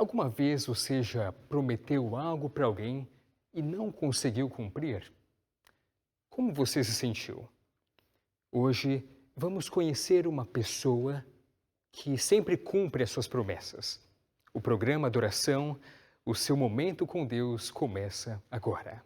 Alguma vez você já prometeu algo para alguém e não conseguiu cumprir? Como você se sentiu? Hoje vamos conhecer uma pessoa que sempre cumpre as suas promessas. O programa Adoração, o seu momento com Deus começa agora.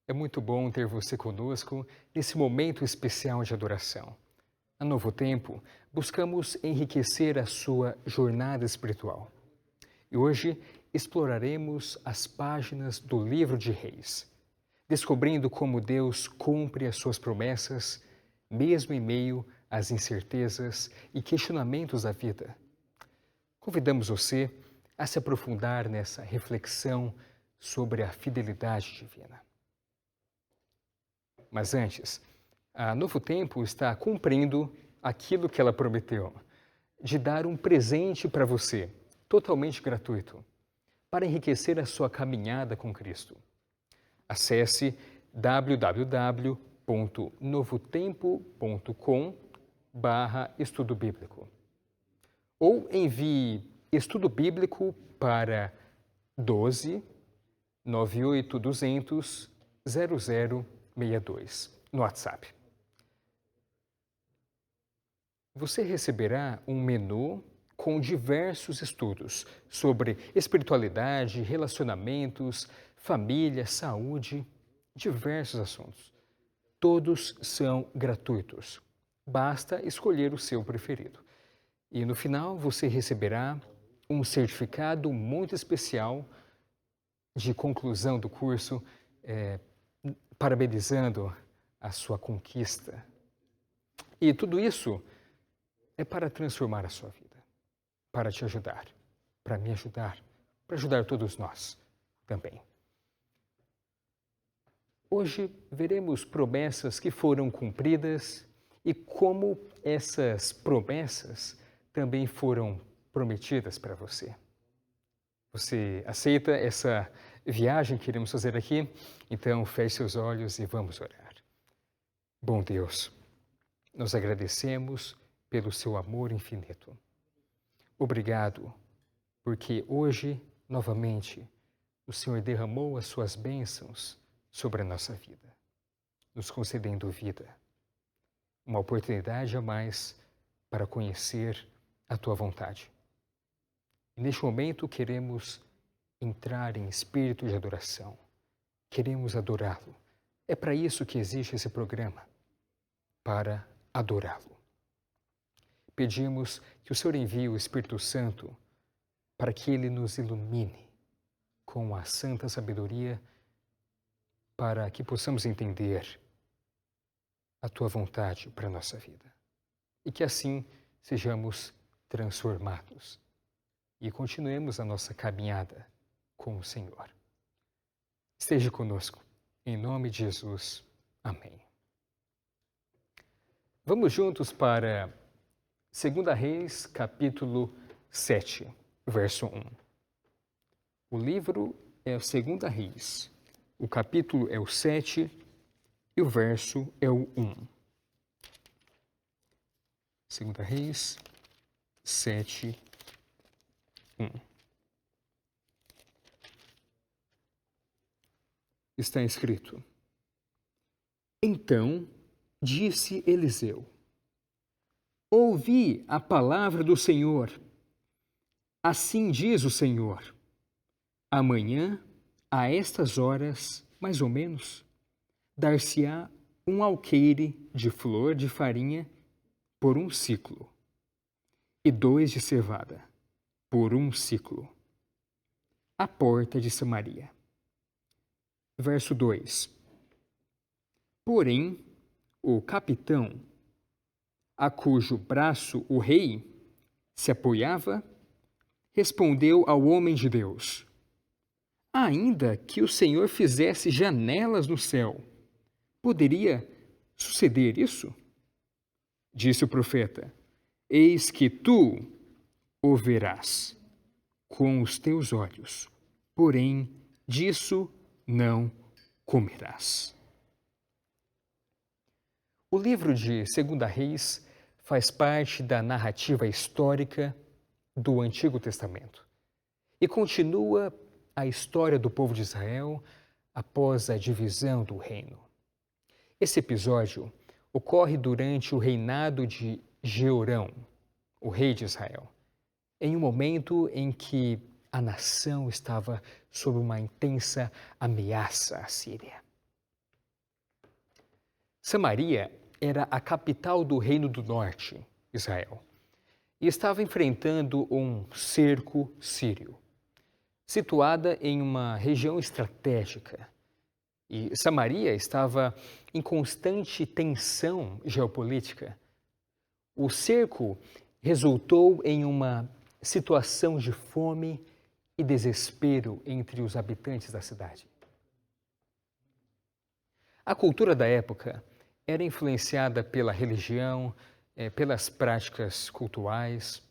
É muito bom ter você conosco nesse momento especial de adoração. A Novo Tempo, buscamos enriquecer a sua jornada espiritual. E hoje exploraremos as páginas do Livro de Reis, descobrindo como Deus cumpre as suas promessas, mesmo em meio às incertezas e questionamentos da vida. Convidamos você a se aprofundar nessa reflexão sobre a fidelidade divina. Mas antes, a Novo Tempo está cumprindo aquilo que ela prometeu, de dar um presente para você, totalmente gratuito, para enriquecer a sua caminhada com Cristo. Acesse www.novotempo.com/estudo bíblico ou envie estudo bíblico para 12 98200 0062 no WhatsApp. Você receberá um menu com diversos estudos sobre espiritualidade, relacionamentos, família, saúde, diversos assuntos. Todos são gratuitos. Basta escolher o seu preferido. E no final você receberá um certificado muito especial de conclusão do curso, parabenizando a sua conquista. E tudo isso é para transformar a sua vida, para te ajudar, para me ajudar, para ajudar todos nós também. Hoje veremos promessas que foram cumpridas e como essas promessas também foram prometidas para você. Você aceita essa viagem que iremos fazer aqui? Então feche seus olhos e vamos orar. Bom Deus, nós agradecemos pelo seu amor infinito. Obrigado, porque hoje, novamente, o Senhor derramou as suas bênçãos sobre a nossa vida, nos concedendo vida, uma oportunidade a mais para conhecer a tua vontade. E neste momento queremos entrar em espírito de adoração, queremos adorá-lo. É para isso que existe esse programa, para adorá-lo. Pedimos que o Senhor envie o Espírito Santo para que ele nos ilumine com a santa sabedoria para que possamos entender a tua vontade para a nossa vida. E que assim sejamos transformados e continuemos a nossa caminhada com o Senhor. Esteja conosco. Em nome de Jesus. Amém. Vamos juntos para 2 Reis, capítulo 7, verso 1. O livro é o 2 Reis, o capítulo é o 7 e o verso é o 1. 2 Reis 7, 1. Está escrito: Então disse Eliseu: Ouvi a palavra do Senhor. Assim diz o Senhor: amanhã, a estas horas, mais ou menos, dar-se-á um alqueire de flor de farinha por um siclo, e 2 de cevada por um siclo, à porta de Samaria. Verso 2. Porém, o capitão a cujo braço o rei se apoiava, respondeu ao homem de Deus: ainda que o Senhor fizesse janelas no céu, poderia suceder isso? Disse o profeta: eis que tu o verás com os teus olhos, porém disso não comerás. O livro de 2 Reis faz parte da narrativa histórica do Antigo Testamento e continua a história do povo de Israel após a divisão do reino. Esse episódio ocorre durante o reinado de Jeorão, o rei de Israel, em um momento em que a nação estava sob uma intensa ameaça à Síria. Samaria era a capital do Reino do Norte, Israel, e estava enfrentando um cerco sírio, situada em uma região estratégica. E Samaria estava em constante tensão geopolítica. O cerco resultou em uma situação de fome e desespero entre os habitantes da cidade. A cultura da época era influenciada pela religião, pelas práticas cultuais.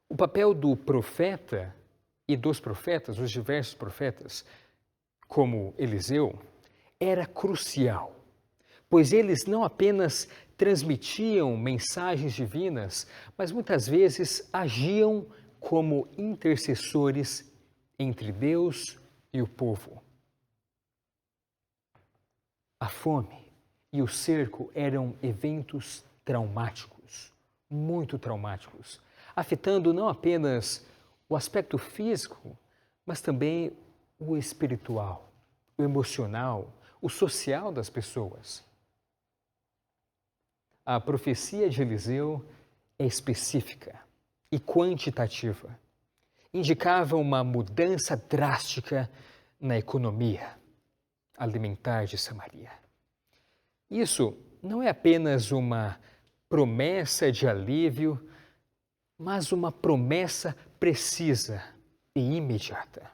O papel do profeta e dos profetas, os diversos profetas, como Eliseu, era crucial, pois eles não apenas transmitiam mensagens divinas, mas muitas vezes agiam como intercessores entre Deus e o povo. A fome e o cerco eram eventos traumáticos, muito traumáticos, afetando não apenas o aspecto físico, mas também o espiritual, o emocional, o social das pessoas. A profecia de Eliseu é específica e quantitativa. Indicava uma mudança drástica na economia alimentar de Samaria. Isso não é apenas uma promessa de alívio, mas uma promessa precisa e imediata.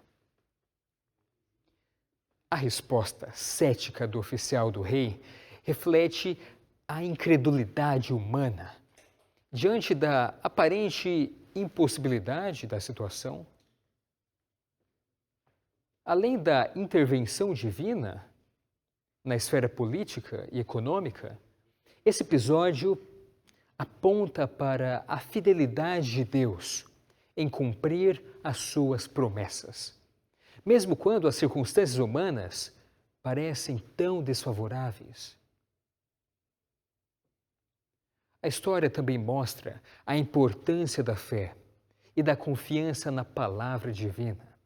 A resposta cética do oficial do rei reflete a incredulidade humana diante da aparente impossibilidade da situação. Além da intervenção divina na esfera política e econômica, esse episódio aponta para a fidelidade de Deus em cumprir as suas promessas, mesmo quando as circunstâncias humanas parecem tão desfavoráveis. A história também mostra a importância da fé e da confiança na palavra divina,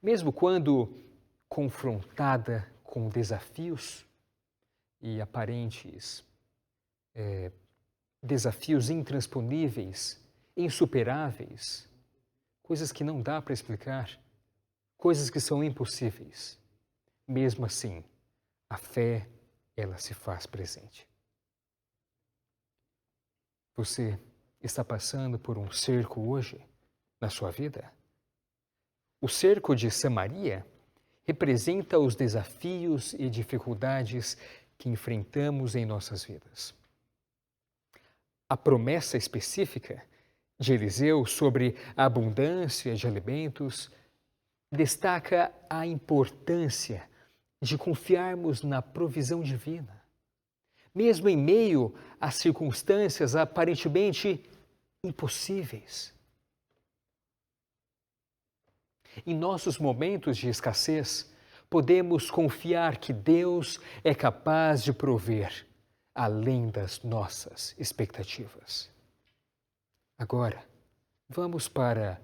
mesmo quando confrontada com desafios e aparentes desafios intransponíveis, insuperáveis, coisas que não dá para explicar, coisas que são impossíveis. Mesmo assim, a fé, ela se faz presente. Você está passando por um cerco hoje na sua vida? O cerco de Samaria representa os desafios e dificuldades que enfrentamos em nossas vidas. A promessa específica de Eliseu sobre a abundância de alimentos destaca a importância de confiarmos na provisão divina, mesmo em meio a circunstâncias aparentemente impossíveis. Em nossos momentos de escassez, podemos confiar que Deus é capaz de prover além das nossas expectativas. Agora, vamos para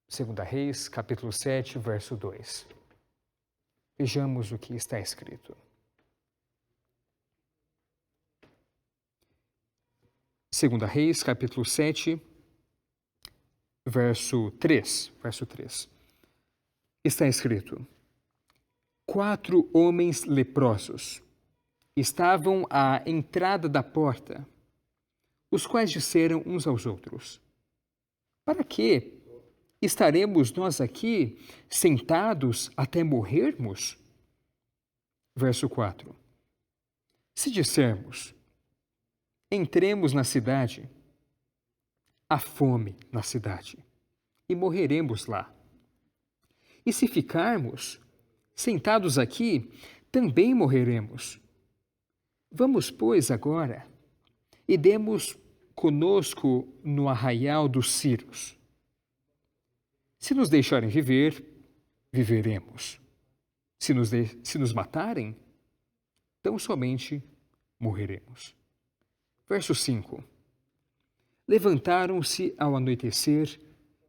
2 Reis, capítulo 7, verso 2. Vejamos o que está escrito. 2 Reis, capítulo 7, verso 3. Está escrito: 4 homens leprosos estavam à entrada da porta os quais disseram uns aos outros: Para que estaremos nós aqui sentados até morrermos? Verso 4. Se dissermos: Entremos na cidade, há fome na cidade, e morreremos lá. E se ficarmos sentados aqui, também morreremos. Vamos, pois, agora, e demos conosco no arraial dos Círios. Se nos deixarem viver, viveremos. Se nos matarem, tão somente morreremos. Verso 5. Levantaram-se ao anoitecer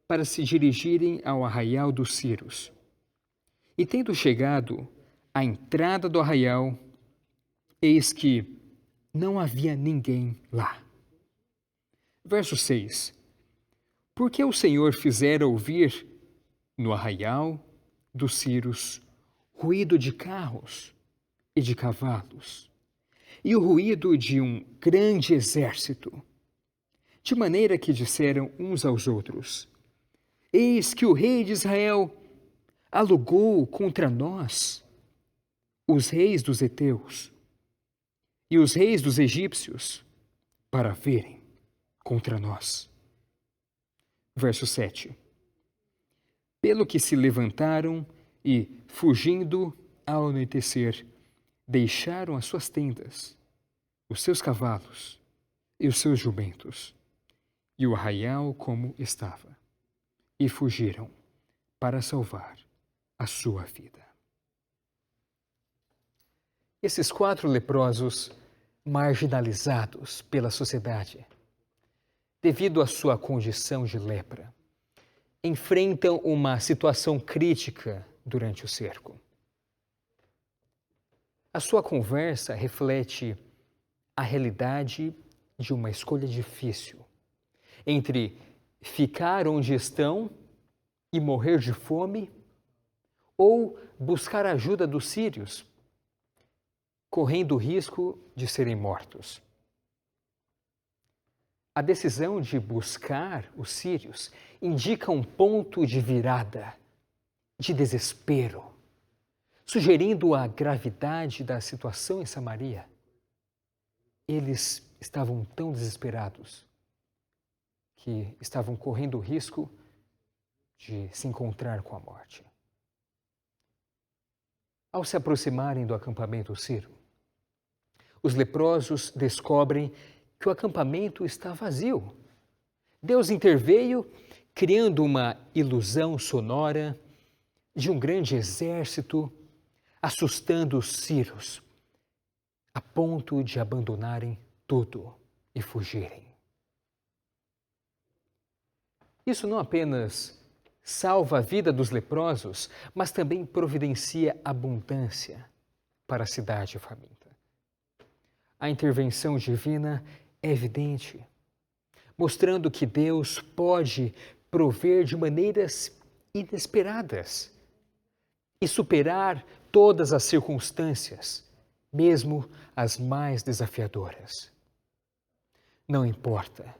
para se dirigirem ao arraial dos Círios. E tendo chegado à entrada do arraial, eis que não havia ninguém lá. Verso 6. Porque o Senhor fizera ouvir no arraial dos Círios ruído de carros e de cavalos, e o ruído de um grande exército, de maneira que disseram uns aos outros: Eis que o rei de Israel alugou contra nós os reis dos heteus e os reis dos egípcios para virem contra nós. Verso 7. Pelo que se levantaram e, fugindo ao anoitecer, deixaram as suas tendas, os seus cavalos e os seus jumentos, e o arraial como estava, e fugiram para salvar a sua vida. Esses 4 leprosos, marginalizados pela sociedade, devido à sua condição de lepra, enfrentam uma situação crítica durante o cerco. A sua conversa reflete a realidade de uma escolha difícil entre ficar onde estão e morrer de fome ou buscar a ajuda dos sírios, correndo o risco de serem mortos. A decisão de buscar os sírios indica um ponto de virada, de desespero, sugerindo a gravidade da situação em Samaria. Eles estavam tão desesperados que estavam correndo o risco de se encontrar com a morte. Ao se aproximarem do acampamento sírio, os leprosos descobrem que o acampamento está vazio. Deus interveio, criando uma ilusão sonora de um grande exército, assustando os sírios, a ponto de abandonarem tudo e fugirem. Isso não apenas salva a vida dos leprosos, mas também providencia abundância para a cidade faminta. A intervenção divina é evidente, mostrando que Deus pode prover de maneiras inesperadas e superar todas as circunstâncias, mesmo as mais desafiadoras. Não importa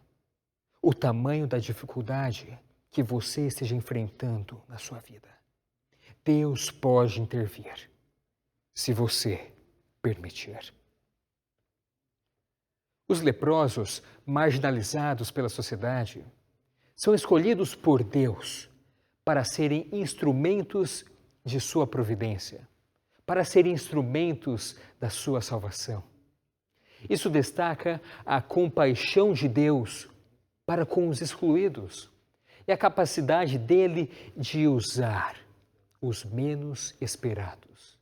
o tamanho da dificuldade que você esteja enfrentando na sua vida, Deus pode intervir, se você permitir. Os leprosos, marginalizados pela sociedade, são escolhidos por Deus para serem instrumentos de sua providência, para serem instrumentos da sua salvação. Isso destaca a compaixão de Deus para com os excluídos e a capacidade dele de usar os menos esperados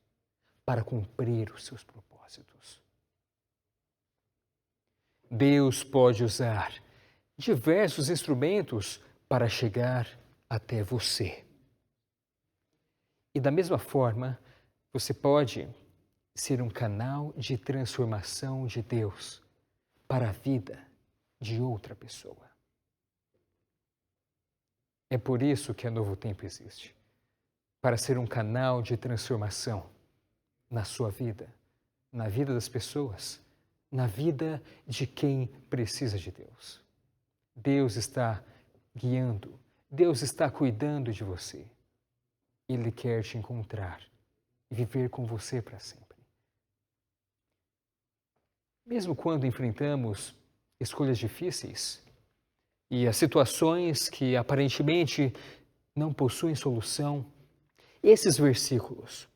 para cumprir os seus propósitos. Deus pode usar diversos instrumentos para chegar até você. E da mesma forma, você pode ser um canal de transformação de Deus para a vida de outra pessoa. É por isso que a Novo Tempo existe, para ser um canal de transformação na sua vida, na vida das pessoas, na vida de quem precisa de Deus. Deus está guiando, Deus está cuidando de você. Ele quer te encontrar e viver com você para sempre. Mesmo quando enfrentamos escolhas difíceis e as situações que aparentemente não possuem solução, esses versículos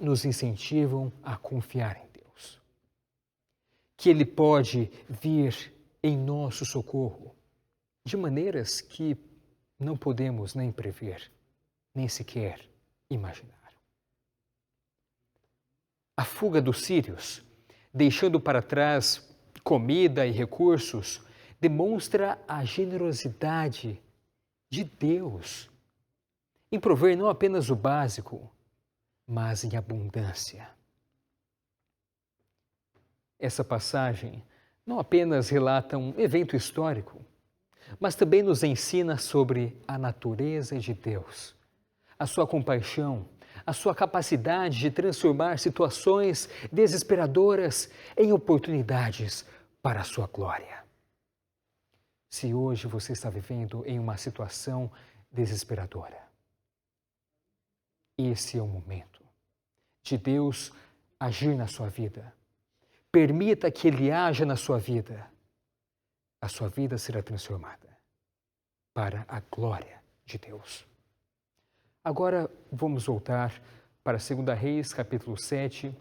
nos incentivam a confiar em Deus. Que Ele pode vir em nosso socorro de maneiras que não podemos nem prever, nem sequer imaginar. A fuga dos sírios, deixando para trás comida e recursos, demonstra a generosidade de Deus em prover não apenas o básico, mas em abundância. Essa passagem não apenas relata um evento histórico, mas também nos ensina sobre a natureza de Deus, a sua compaixão, a sua capacidade de transformar situações desesperadoras em oportunidades para a sua glória. Se hoje você está vivendo em uma situação desesperadora, esse é o momento de Deus agir na sua vida. Permita que Ele haja na sua vida. A sua vida será transformada para a glória de Deus. Agora vamos voltar para 2 Reis, capítulo 7,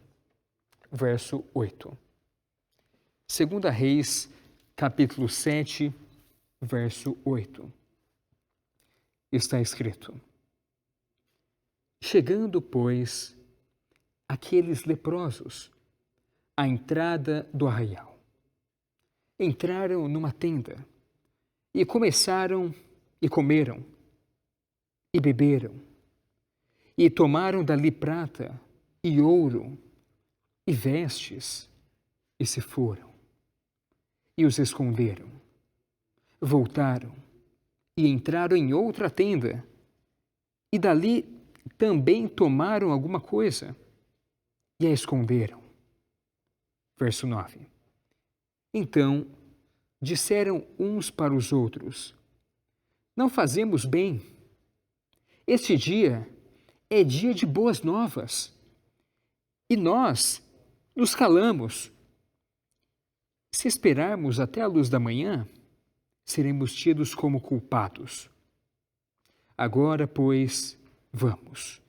verso 8. 2 Reis, capítulo 7, verso 8. Está escrito: Chegando, pois, aqueles leprosos à entrada do arraial, entraram numa tenda e começaram e comeram e beberam e tomaram dali prata e ouro e vestes e se foram e os esconderam. Voltaram e entraram em outra tenda e dali também tomaram alguma coisa e a esconderam. Verso 9. Então disseram uns para os outros: Não fazemos bem. Este dia é dia de boas novas e nós nos calamos. Se esperarmos até a luz da manhã, seremos tidos como culpados. Agora, pois, vamos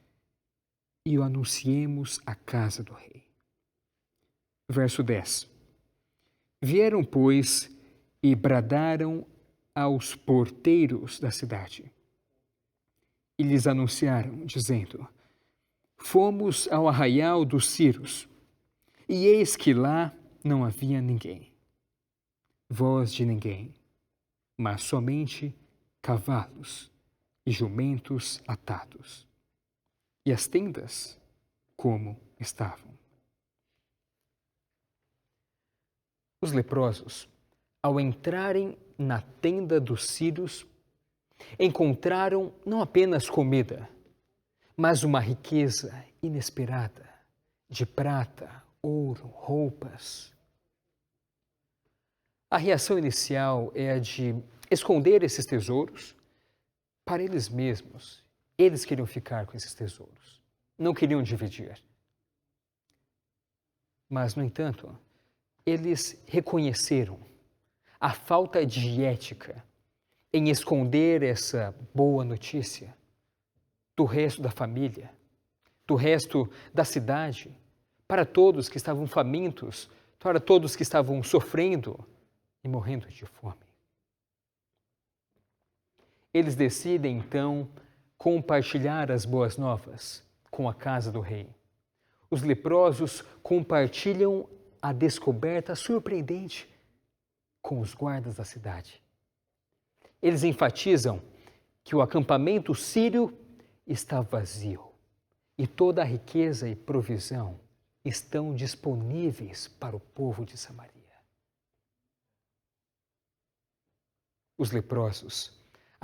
e o anunciemos à casa do rei. Verso 10. Vieram, pois, e bradaram aos porteiros da cidade. E lhes anunciaram, dizendo: Fomos ao arraial dos Sírios, e eis que lá não havia ninguém. Voz de ninguém, mas somente cavalos e jumentos atados. E as tendas como estavam. Os leprosos, ao entrarem na tenda dos sírios, encontraram não apenas comida, mas uma riqueza inesperada de prata, ouro, roupas. A reação inicial é a de esconder esses tesouros para eles mesmos. Eles queriam ficar com esses tesouros, não queriam dividir. Mas, no entanto, eles reconheceram a falta de ética em esconder essa boa notícia do resto da família, do resto da cidade, para todos que estavam famintos, para todos que estavam sofrendo e morrendo de fome. Eles decidem, então, compartilhar as boas novas com a casa do rei. Os leprosos compartilham a descoberta surpreendente com os guardas da cidade. Eles enfatizam que o acampamento sírio está vazio e toda a riqueza e provisão estão disponíveis para o povo de Samaria. Os leprosos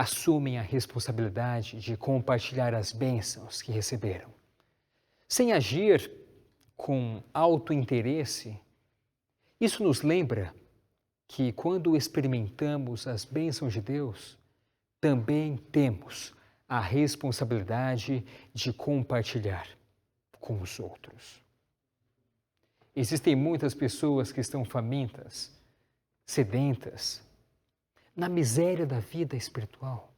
assumem a responsabilidade de compartilhar as bênçãos que receberam, sem agir com alto interesse Isso nos lembra que quando experimentamos as bênçãos de Deus, também temos a responsabilidade de compartilhar com os outros. Existem muitas pessoas que estão famintas, sedentas, na miséria da vida espiritual,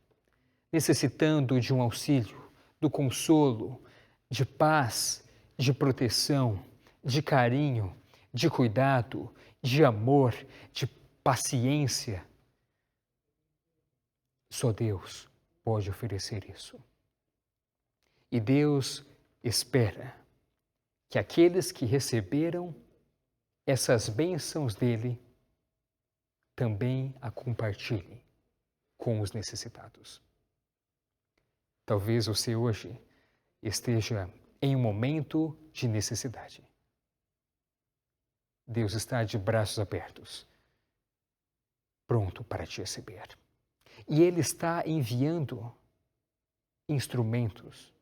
necessitando de um auxílio, do consolo, de paz, de proteção, de carinho, de cuidado, de amor, de paciência. Só Deus pode oferecer isso. E Deus espera que aqueles que receberam essas bênçãos dele também a compartilhem com os necessitados. Talvez você hoje esteja em um momento de necessidade. Deus está de braços abertos, pronto para te receber. E Ele está enviando instrumentos,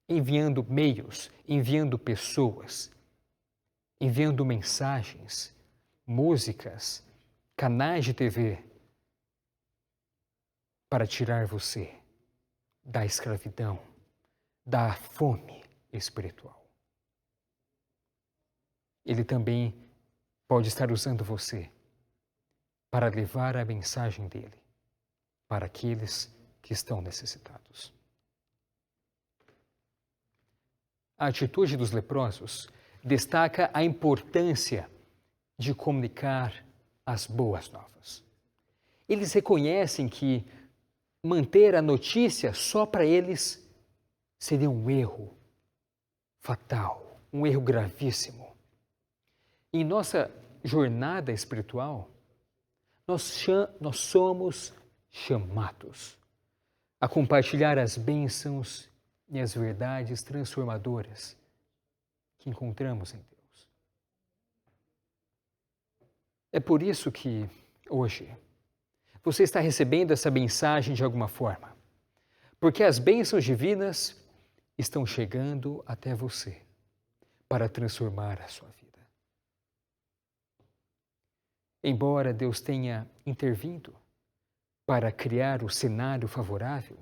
enviando meios, enviando pessoas, enviando mensagens, músicas, canais de TV para tirar você da escravidão, da fome espiritual. Ele também pode estar usando você para levar a mensagem dele para aqueles que estão necessitados. A atitude dos leprosos destaca a importância de comunicar as boas novas. Eles reconhecem que manter a notícia só para eles seria um erro fatal, um erro gravíssimo. Em nossa jornada espiritual, nós somos chamados a compartilhar as bênçãos e as verdades transformadoras que encontramos em Deus. É por isso que, hoje, você está recebendo essa mensagem de alguma forma, porque as bênçãos divinas estão chegando até você para transformar a sua vida. Embora Deus tenha intervindo para criar o cenário favorável,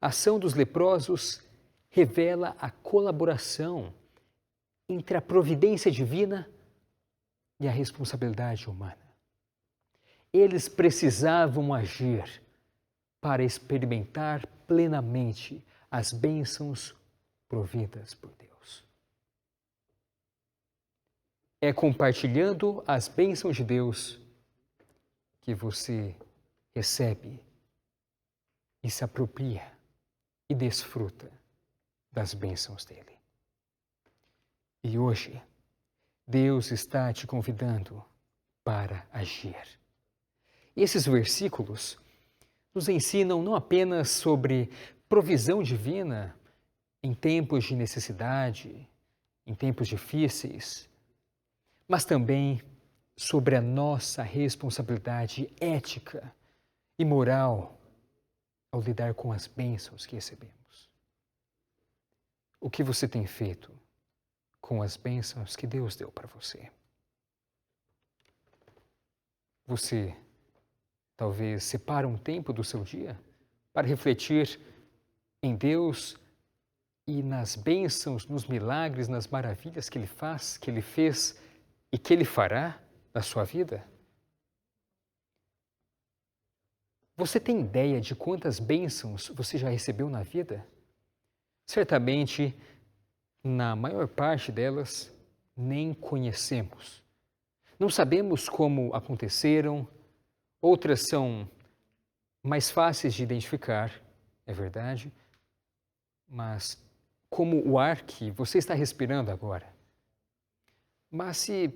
a ação dos leprosos revela a colaboração entre a providência divina e a responsabilidade humana. Eles precisavam agir para experimentar plenamente as bênçãos providas por Deus. É compartilhando as bênçãos de Deus que você recebe e se apropria e desfruta das bênçãos dele. E hoje, Deus está te convidando para agir. E esses versículos nos ensinam não apenas sobre provisão divina em tempos de necessidade, em tempos difíceis, mas também sobre a nossa responsabilidade ética e moral ao lidar com as bênçãos que recebemos. O que você tem feito com as bênçãos que Deus deu para você? Você talvez separa um tempo do seu dia para refletir em Deus e nas bênçãos, nos milagres, nas maravilhas que Ele faz, que Ele fez e que Ele fará na sua vida? Você tem ideia de quantas bênçãos você já recebeu na vida? Certamente, na maior parte delas, nem conhecemos. Não sabemos como aconteceram, outras são mais fáceis de identificar, é verdade, mas como o ar que você está respirando agora. Mas se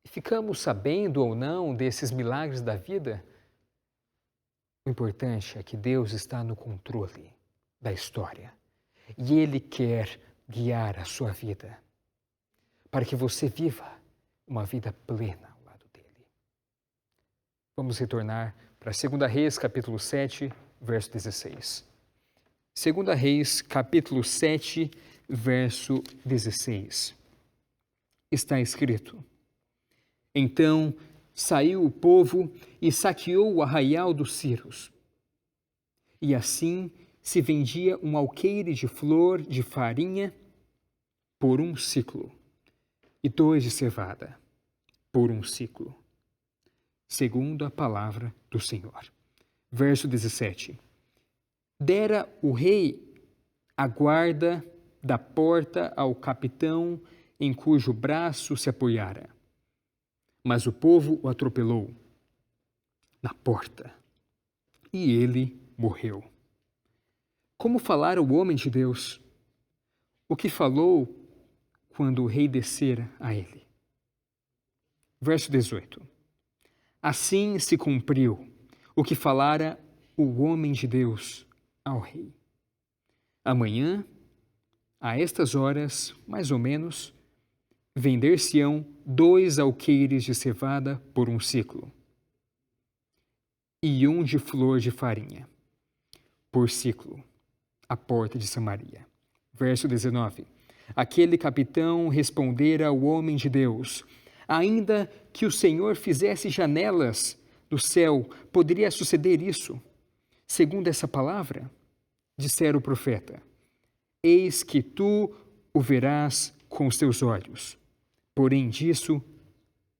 ficamos sabendo ou não desses milagres da vida, o importante é que Deus está no controle da história e Ele quer guiar a sua vida para que você viva uma vida plena ao lado dEle. Vamos retornar para 2 Reis, capítulo 7, verso 16. 2 Reis, capítulo 7, verso 16. Está escrito: Então saiu o povo e saqueou o arraial dos Círios. E assim se vendia um alqueire de flor de farinha por 1 siclo, e 2 de cevada por 1 siclo, segundo a palavra do Senhor. Verso 17. Dera o rei a guarda da porta ao capitão em cujo braço se apoiara. Mas o povo o atropelou na porta, e ele morreu. Como falara o homem de Deus? O que falou quando o rei descera a ele? Verso 18. Assim se cumpriu o que falara o homem de Deus ao rei. Amanhã, a estas horas, mais ou menos, vender-se-ão 2 alqueires de cevada por 1 siclo, e 1 de flor de farinha por siclo, à porta de Samaria. Verso 19. Aquele capitão respondera ao homem de Deus: ainda que o Senhor fizesse janelas do céu, poderia suceder isso? Segundo essa palavra, dissera o profeta: eis que tu o verás com os teus olhos, porém disso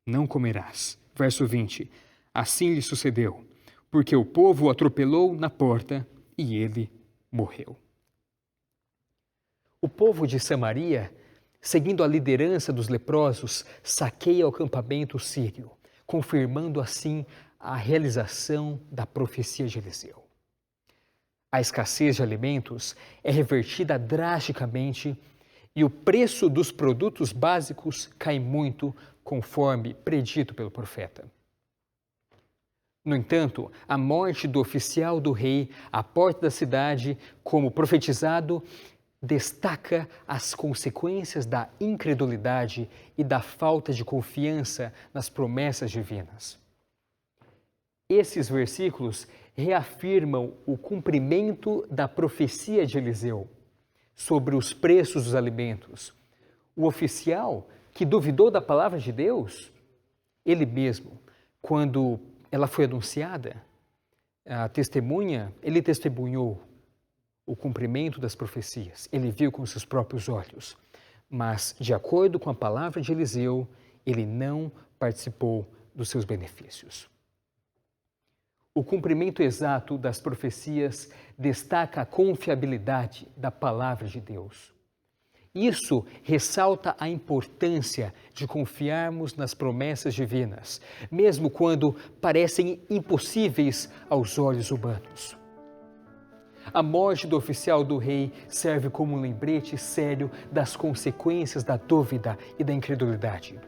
não comerás. Verso 20. Assim lhe sucedeu, porque o povo o atropelou na porta e ele morreu. O povo de Samaria, seguindo a liderança dos leprosos, saqueia o acampamento sírio, confirmando assim a realização da profecia de Eliseu. A escassez de alimentos é revertida drasticamente e o preço dos produtos básicos cai muito, conforme predito pelo profeta. No entanto, a morte do oficial do rei à porta da cidade, como profetizado, destaca as consequências da incredulidade e da falta de confiança nas promessas divinas. Esses versículos reafirmam o cumprimento da profecia de Eliseu sobre os preços dos alimentos. O oficial que duvidou da palavra de Deus, ele mesmo, quando ela foi anunciada, a testemunha, ele testemunhou o cumprimento das profecias. Ele viu com seus próprios olhos. Mas, de acordo com a palavra de Eliseu, ele não participou dos seus benefícios. O cumprimento exato das profecias destaca a confiabilidade da palavra de Deus. Isso ressalta a importância de confiarmos nas promessas divinas, mesmo quando parecem impossíveis aos olhos humanos. A morte do oficial do rei serve como um lembrete sério das consequências da dúvida e da incredulidade.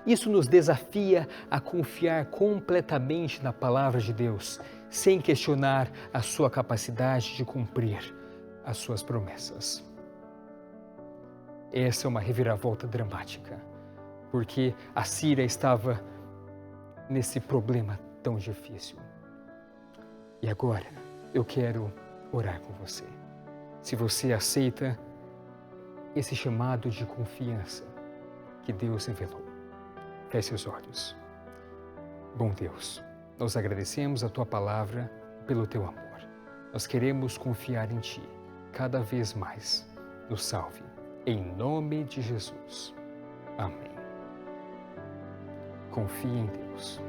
Isso nos desafia a confiar completamente na palavra de Deus, sem questionar a sua capacidade de cumprir as suas promessas. Essa é uma reviravolta dramática, porque a Síria estava nesse problema tão difícil. E agora eu quero orar com você. Se você aceita esse chamado de confiança que Deus revelou, feche os olhos. Bom Deus, nós agradecemos a Tua palavra pelo Teu amor. Nós queremos confiar em Ti cada vez mais. Nos salve. Em nome de Jesus. Amém. Confie em Deus.